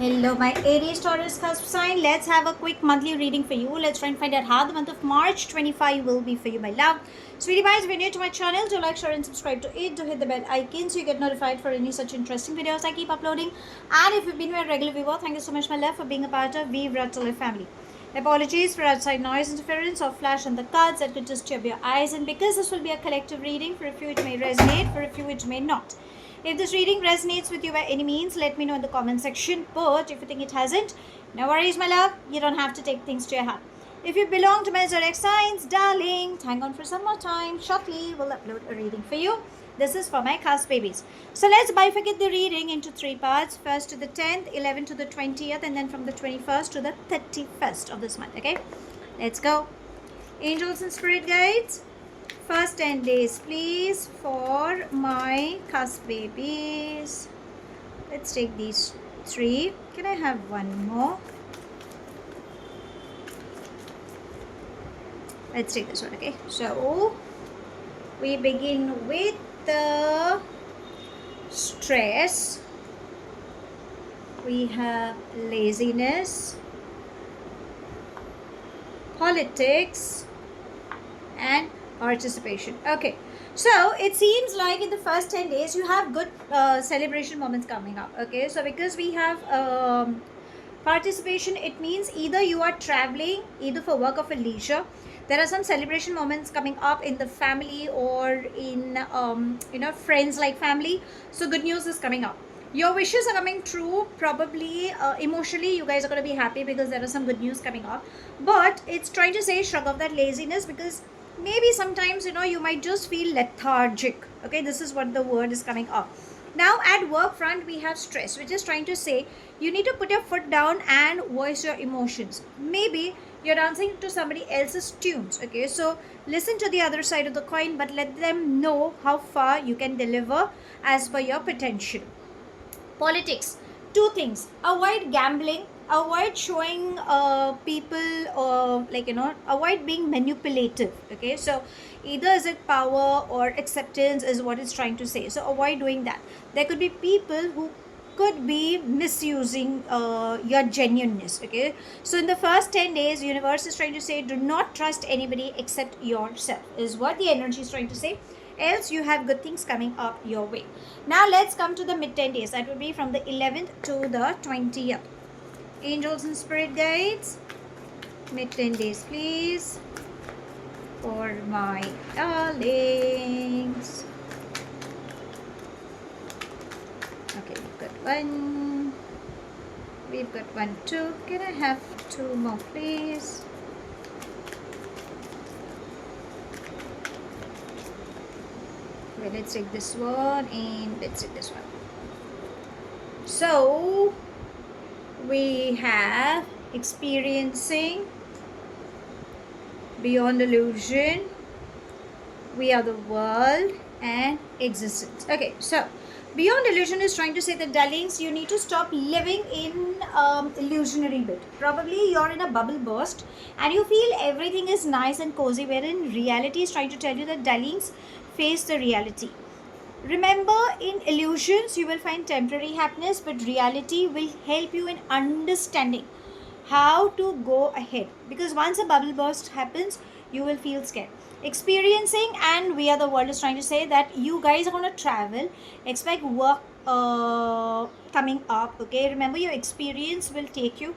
Hello, my Aries Taurus cusp sign. Let's have a quick monthly reading for you. Let's try and find out how the month of March 25 will be for you, my love. Sweetie pies, if you're new to my channel, do like, share, and subscribe to it. Do hit the bell icon so you get notified for any such interesting videos I keep uploading. And if you've been my regular viewer, thank you so much, my love, for being a part of We Write to Live family. Apologies for outside noise interference or flash on the cards that could disturb your eyes. And because this will be a collective reading, for a few it may resonate, for a few it may not. If this reading resonates with you by any means, let me know in the comment section. But if you think it hasn't, no worries, my love. You don't have to take things to your heart. If you belong to my zodiac signs, darling, hang on for some more time. Shortly, we'll upload a reading for you. This is for my cusp babies. So let's bifurcate the reading into three parts. First to the 10th, 11th to the 20th, and then from the 21st to the 31st of this month. Okay, let's go. Angels and spirit guides. First 10 days, please, for my cusp babies. Let's take these three. Can I have one more? Let's take this one, okay? So, we begin with the stress. We have laziness, politics, and participation. Okay, so it seems like in the first 10 days you have good celebration moments coming up. Okay, so because we have participation, it means either you are traveling, either for work or for leisure. There are some celebration moments coming up in the family or in friends like family. So good news is coming up. Your wishes are coming true. Probably emotionally you guys are going to be happy because there are some good news coming up. But it's trying to say shrug off that laziness, because maybe sometimes you might just feel lethargic. Okay, this is what the word is coming up. Now at work front we have stress, which is trying to say you need to put your foot down and voice your emotions. Maybe you're dancing to somebody else's tunes. Okay, so listen to the other side of the coin, but let them know how far you can deliver as per your potential. Politics. Two things: avoid gambling, avoid showing people avoid being manipulative. Okay, so either is it power or acceptance is what it's trying to say. So avoid doing that. There could be people who could be misusing your genuineness. Okay, so in the first 10 days universe is trying to say do not trust anybody except yourself, is what the energy is trying to say. Else you have good things coming up your way. Now let's come to the mid 10 days. That will be from the 11th to the 20th. Angels and spirit guides, mid 10 days please, for my darlings. Okay, we've got one. We've got one, two. Can I have two more please? Okay, let's take this one and let's take this one. So we have experiencing, beyond illusion, we are the world, and existence. Okay, so beyond illusion is trying to say that darlings, you need to stop living in illusionary bit. Probably you're in a bubble burst and you feel everything is nice and cozy, wherein reality is trying to tell you that darlings, face the reality. Remember, in illusions you will find temporary happiness, but reality will help you in understanding how to go ahead, because once a bubble burst happens you will feel scared. Experiencing and we are the world is trying to say that you guys are going to travel. Expect work coming up. Okay, remember your experience will take you,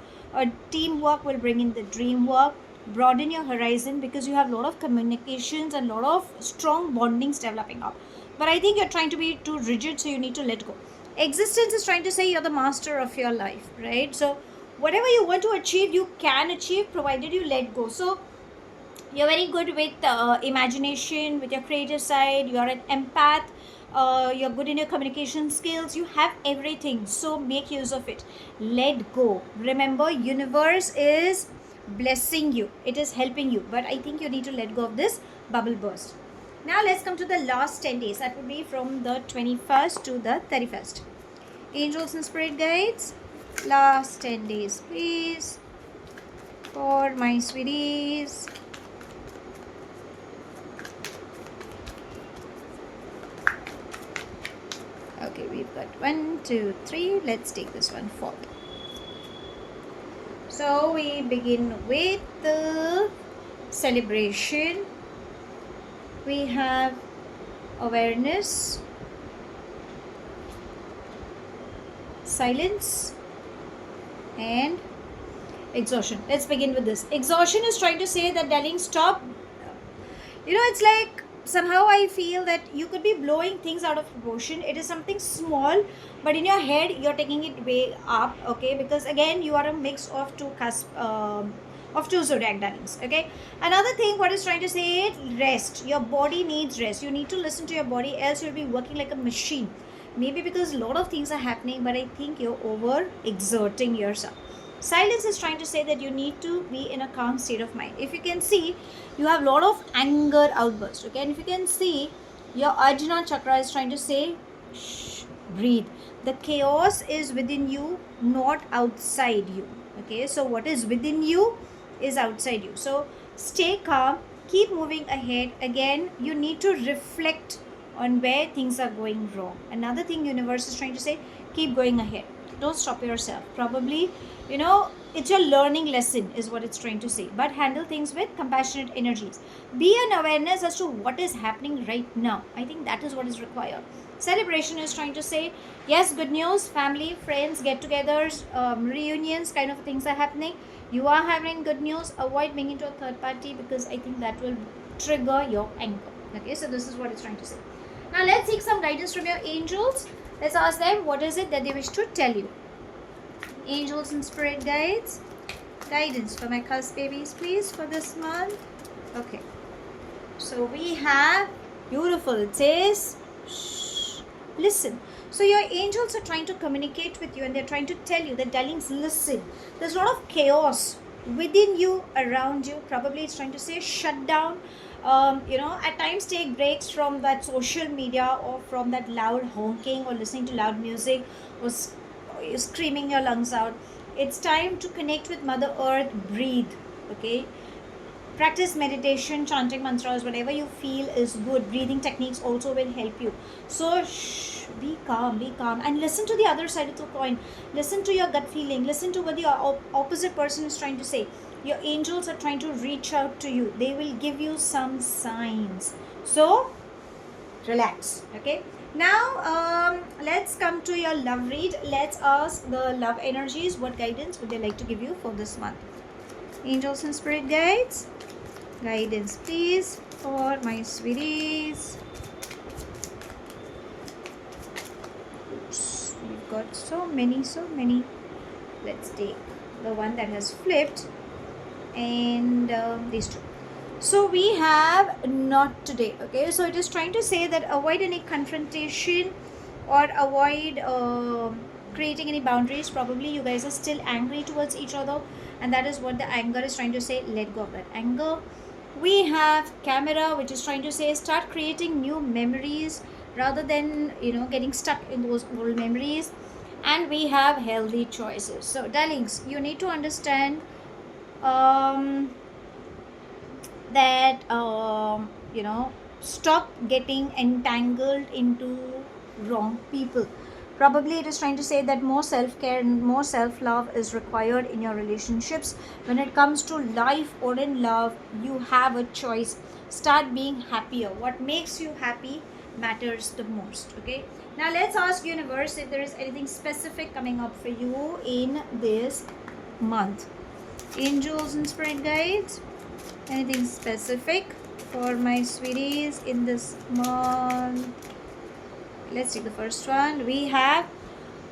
teamwork will bring in the dream work. Broaden your horizon because you have a lot of communications and a lot of strong bondings developing up. But I think you're trying to be too rigid, so you need to let go. Existence is trying to say you're the master of your life, right? So whatever you want to achieve, you can achieve provided you let go. So you're very good with imagination, with your creative side. You're an empath. You're good in your communication skills. You have everything. So make use of it. Let go. Remember, universe is blessing you. It is helping you. But I think you need to let go of this bubble burst. Now let's come to the last 10 days. That would be from the 21st to the 31st. Angels and spirit guides, last 10 days please, for my sweeties. Okay, we've got 1, 2, 3. Let's take this one forward. So we begin with the celebration. We have awareness, silence, and exhaustion. Let's begin with this. Exhaustion is trying to say that, darling, stop. It's like somehow I feel that you could be blowing things out of proportion. It is something small, but in your head you're taking it way up. Okay, because again you are a mix of two zodiac darlings. Okay, another thing what is trying to say, rest. Your body needs rest. You need to listen to your body, else you'll be working like a machine. Maybe because a lot of things are happening, but I think you're over exerting yourself. Silence is trying to say that you need to be in a calm state of mind. If you can see, you have a lot of anger outburst. Okay, and if you can see, your Ajna chakra is trying to say, shh, breathe. The chaos is within you, not outside you. Okay, so what is within you is outside you. So stay calm, keep moving ahead. Again, you need to reflect on where things are going wrong. Another thing universe is trying to say, keep going ahead. Don't stop yourself. Probably, it's your learning lesson is what it's trying to say. But handle things with compassionate energies. Be an awareness as to what is happening right now. I think that is what is required. Celebration is trying to say, yes, good news, family, friends, get-togethers, reunions, kind of things are happening. You are having good news. Avoid being into a third party, because I think that will trigger your anger. Okay, so this is what it's trying to say. Now let's seek some guidance from your angels. Let's ask them what is it that they wish to tell you. Angels and spirit guides, guidance for my cusp babies, please, for this month. Okay, so we have beautiful. It says, shh, listen. So your angels are trying to communicate with you, and they're trying to tell you that, darlings, listen. There's a lot of chaos within you, around you. Probably it's trying to say, shut down. At times take breaks from that social media, or from that loud honking, or listening to loud music, or screaming your lungs out. It's time to connect with Mother Earth. Breathe. Okay, practice meditation, chanting mantras, whatever you feel is good. Breathing techniques also will help you. So shh, be calm, and listen to the other side of the coin. Listen to your gut feeling. Listen to what the opposite person is trying to say. Your angels are trying to reach out to you. They will give you some signs. So relax. Okay, now let's come to your love read. Let's ask the love energies, what guidance would they like to give you for this month. Angels and spirit guides, guidance please for my sweeties. Oops, we've got so many. Let's take the one that has flipped, and these two. So we have not today. Okay, so it is trying to say that avoid any confrontation, or avoid creating any boundaries. Probably you guys are still angry towards each other, and that is what the anger is trying to say. Let go of that anger. We have camera, which is trying to say, start creating new memories rather than getting stuck in those old memories. And we have healthy choices. So darlings, you need to understand that stop getting entangled into wrong people. Probably it is trying to say that more self-care and more self-love is required in your relationships. When it comes to life or in love, you have a choice. Start being happier. What makes you happy matters the most. Okay, now let's ask universe if there is anything specific coming up for you in this month. Angels and spirit guides, anything specific for my sweeties in this month? Let's take the first one. We have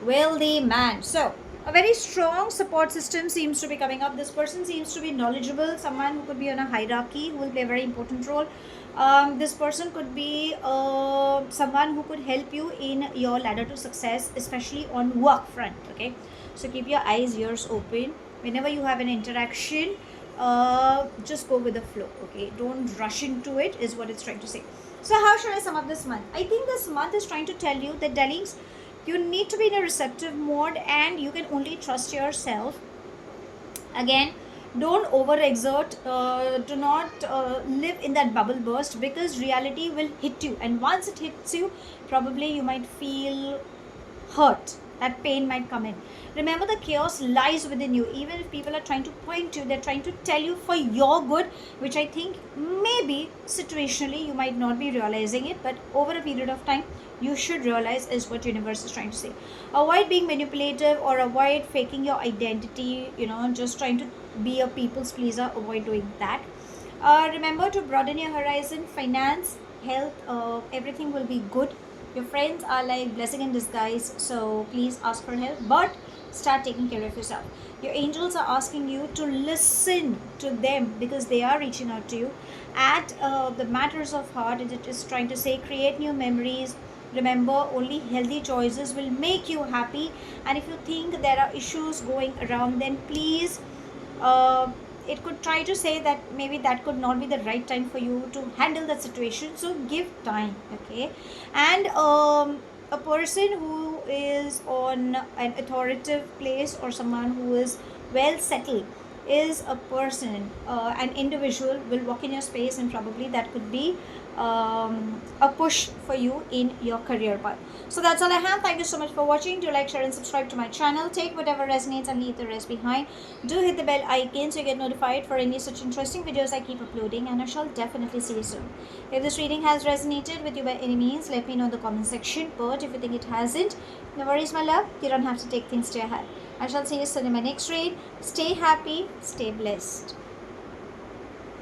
wealthy man. So a very strong support system seems to be coming up. This person seems to be knowledgeable, someone who could be on a hierarchy, who will play a very important role. This person could be someone who could help you in your ladder to success, especially on work front. Okay, so keep your eyes, ears open whenever you have an interaction. Just go with the flow. Okay, don't rush into it, is what it's trying to say. So how should I sum up this month? I think this month is trying to tell you that, darlings, you need to be in a receptive mode, and you can only trust yourself. Again, don't overexert. Do not live in that bubble burst, because reality will hit you, and once it hits you, probably you might feel hurt that pain might come in. Remember, the chaos lies within you. Even if people are trying to point you, they're trying to tell you for your good, which I think maybe situationally you might not be realizing it, but over a period of time you should realize is what universe is trying to say. Avoid being manipulative or avoid faking your identity, just trying to be a people's pleaser. Avoid doing that. Remember to broaden your horizon. Finance, health, everything will be good. Your friends are like blessing in disguise, so please ask for help, but start taking care of yourself. Your angels are asking you to listen to them because they are reaching out to you at the matters of heart. It is trying to say create new memories. Remember, only healthy choices will make you happy, and if you think there are issues going around, then please, it could try to say that maybe that could not be the right time for you to handle that situation, so give time. Okay. And a person who is on an authoritative place or someone who is well settled is a person, an individual will walk in your space, and probably that could be a push for you in your career path. So that's all I have. Thank you so much for watching. Do like, share and subscribe to my channel. Take whatever resonates and leave the rest behind. Do hit the bell icon so you get notified for any such interesting videos I keep uploading, and I shall definitely see you soon. If this reading has resonated with you by any means, let me know in the comment section. But if you think it hasn't, no worries my love, you don't have to take things to your head. I shall see you soon in my next read. Stay happy, stay blessed.